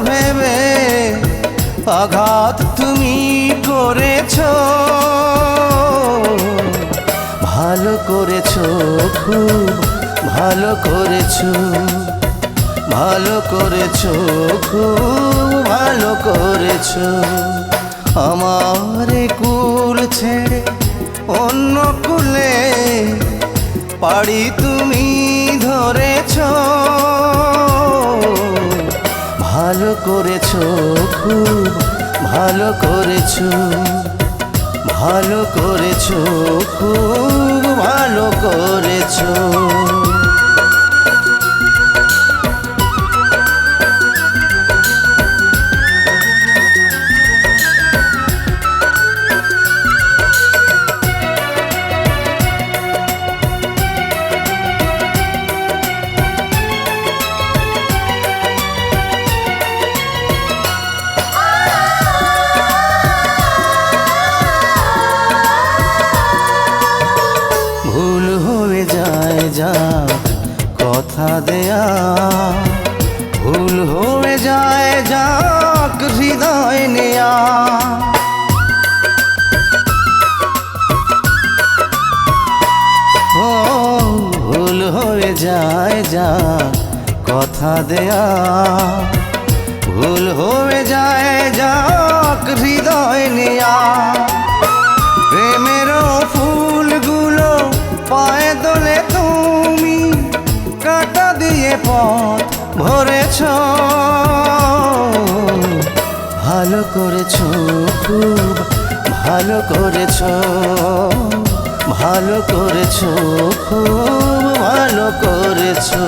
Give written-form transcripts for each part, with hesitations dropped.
ভেবে আঘাত তুমি করেছো, ভালো করেছো, খুব ভালো করেছো, ভালো করেছো, খুব ভালো করেছো। আমার কুল ছেড়ে অন্য কুলে পাড়ি তুমি ধরেছো, ভালো করেছো, খুব ভালো করেছো, ভালো করেছো, খুব ভালো করেছো। ভুল হয়ে যায় যা কথা দেয়া, ভুল হয়ে যায় যাক হৃদয় নেয়া। ও ভুল হয়ে যায় যা কথা দেয়া, ভুল হয়ে যায় যাক হৃদয় নেয়া। প্রেমেরও ফুলগুলো পায়ে দোলে তুমি কাঁটা দিয়ে পথ ভরেছো, ভালো করেছো, খুব ভালো করেছো, ভালো করেছো, খুব ভালো করেছো।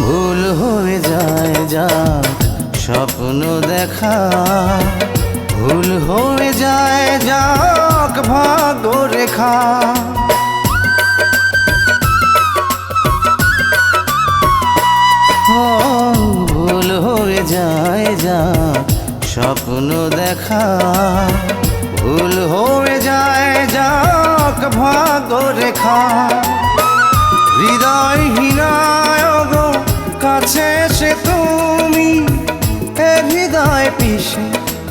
ভুল হয়ে যায় যা স্বপ্ন দেখা, ভুল হয়ে যায় যাক ভাগ্য রেখা। ও ভুল হয়ে যায় যা স্বপ্ন দেখা, ভুল হয়ে যায় যাক ভাগ্য রেখা। হৃদয়হীনায় গো কাছে এসে তুমি এ হৃদয় পিষে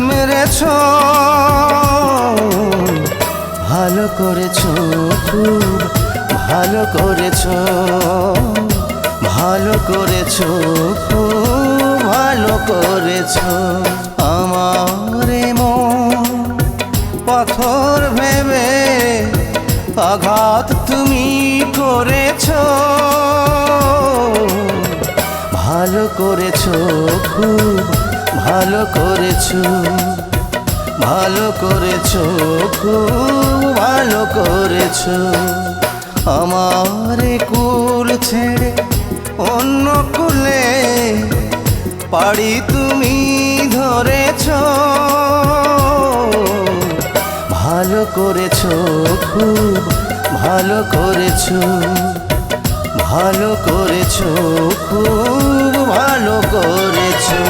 মেরেছো, ভালো করেছো, খুব ভালো করেছো, ভালো করেছো, খুব ভালো করেছো। আমার মন পাথর ভেবে আঘাত তুমি করেছো, ভালো করেছো, খুব ভালো করেছো, ভালো করেছো, খুব ভালো করেছো। আমার কুল ছেড়ে অন্য কুলে পাড়ি তুমি ধরেছো, ভালো করেছো, খুব ভালো করেছো, ভালো করেছো, খুব ভালো করেছো।